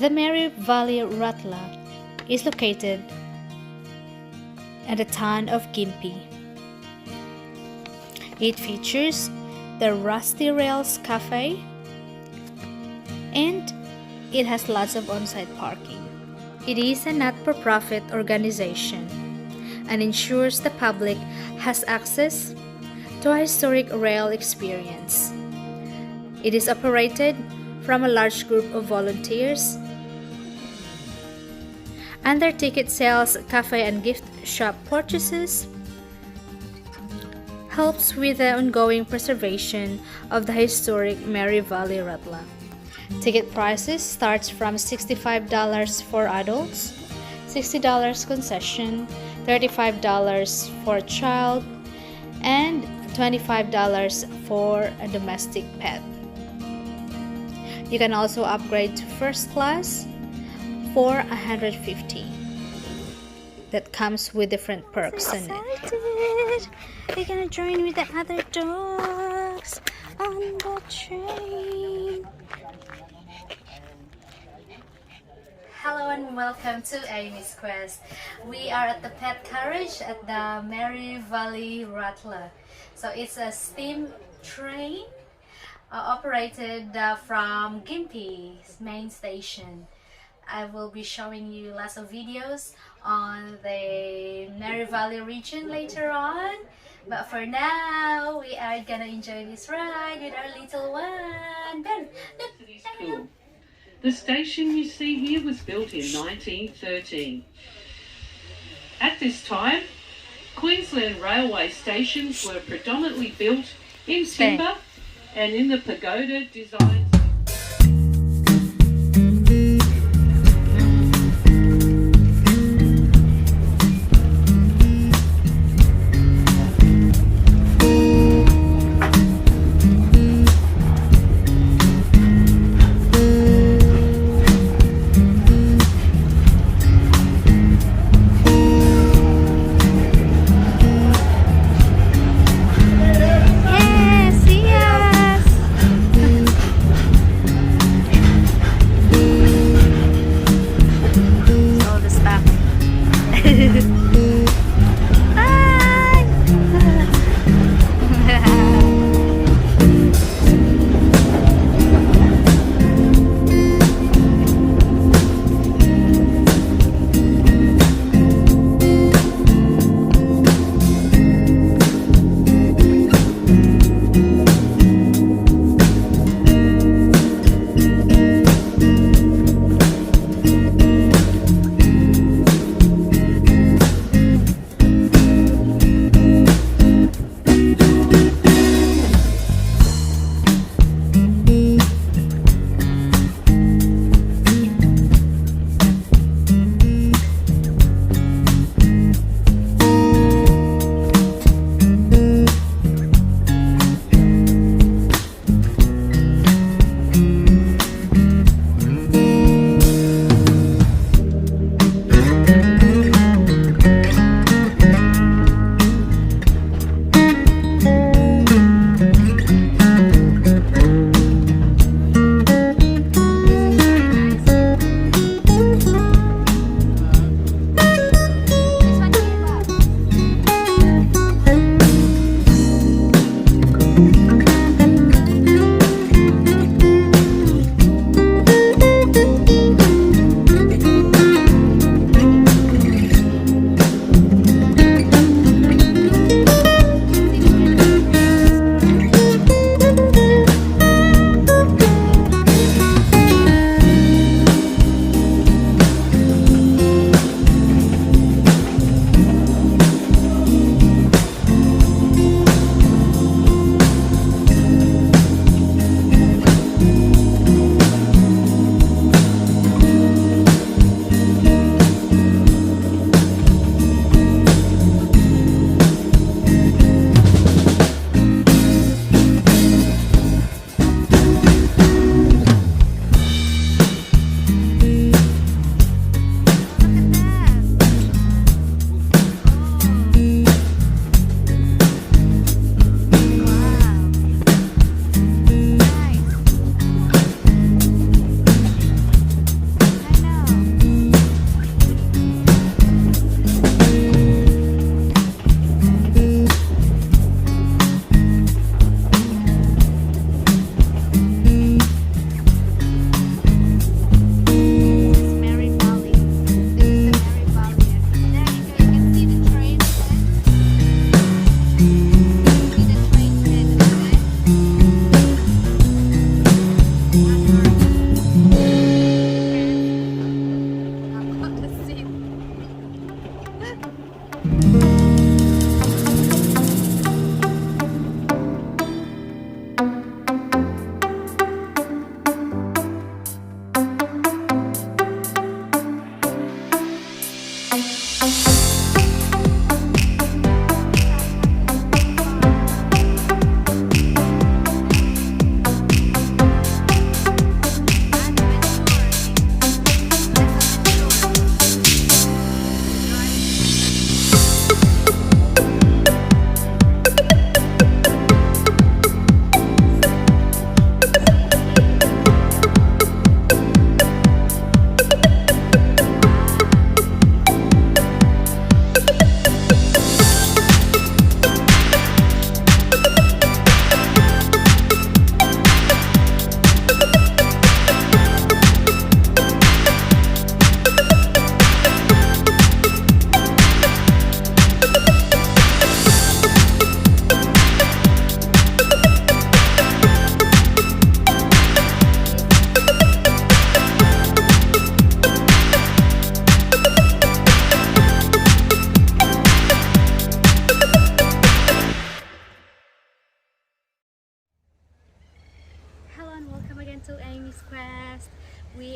The Mary Valley Rattler is located in the town of Gympie. It features the Rusty Rails Cafe and it has lots of on-site parking. It is a not-for-profit organization and ensures the public has access to a historic rail experience. It is operated from a large group of volunteers, and their ticket sales, cafe and gift shop purchases helps with the ongoing preservation of the historic Mary Valley Rattler. Ticket prices starts from $65 for adults, $60 concession, $35 for a child, and $25 for a domestic pet. You can also upgrade to first class for $150. That comes with different perks in it. We're gonna join with the other dogs on the train. Hello and welcome to Amy's Quest. We are at the pet carriage at the Mary Valley Rattler. So it's a steam train operated from Gympie's main station. I will be showing you lots of videos on the Mary Valley region later on. But for now, we are gonna enjoy this ride with our little one. Ben, look. The station you see here was built in 1913. At this time, Queensland railway stations were predominantly built in timber and in the pagoda designs.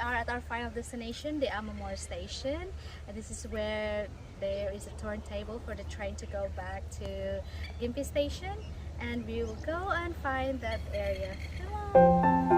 are at our final destination, the Amamoor Station, and this is where there is a turntable for the train to go back to Gympie Station, and we will go and find that area. Come on.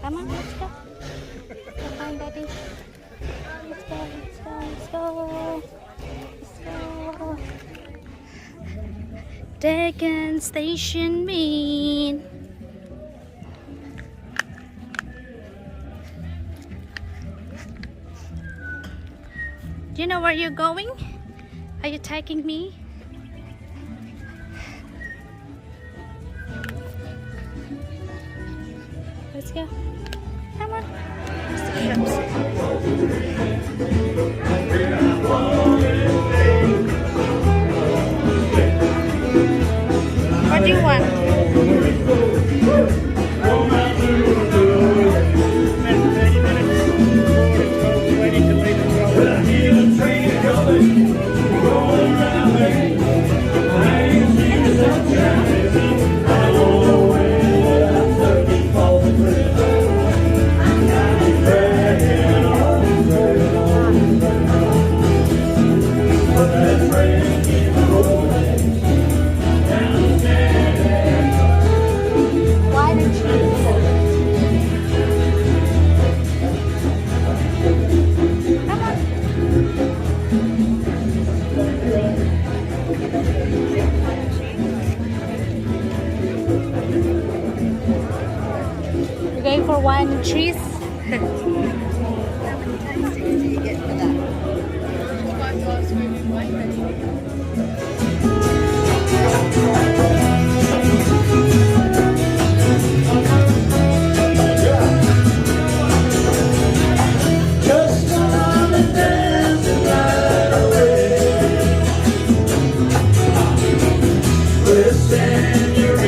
Come on, let's go. Come on, Daddy. Let's go, let's go, let's go. Let's go. Dagun Station, mean. Do you know where you're going? Are you taking me? Let's go. Come on. There's the shops. What do you want? Going for wine trees. How many times do you get for that?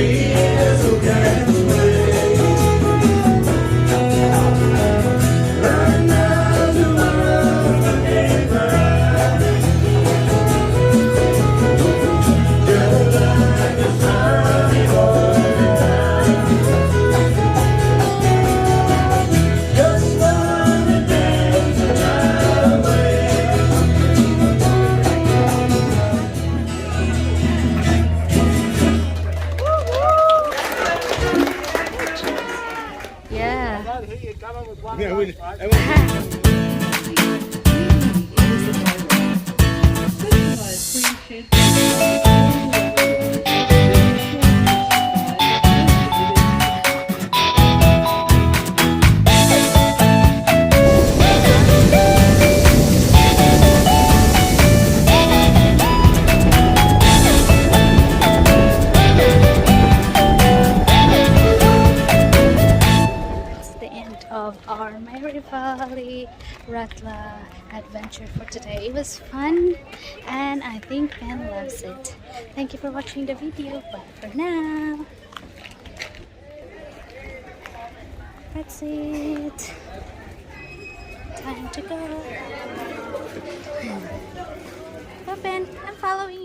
Senoritas, Yeah, That's the end of our Mary Valley Rattler adventure for today. It was fun and I think Ben loves it. Thank you for watching the video. Bye for now. That's it. Time to go. Go Ben, I'm following you.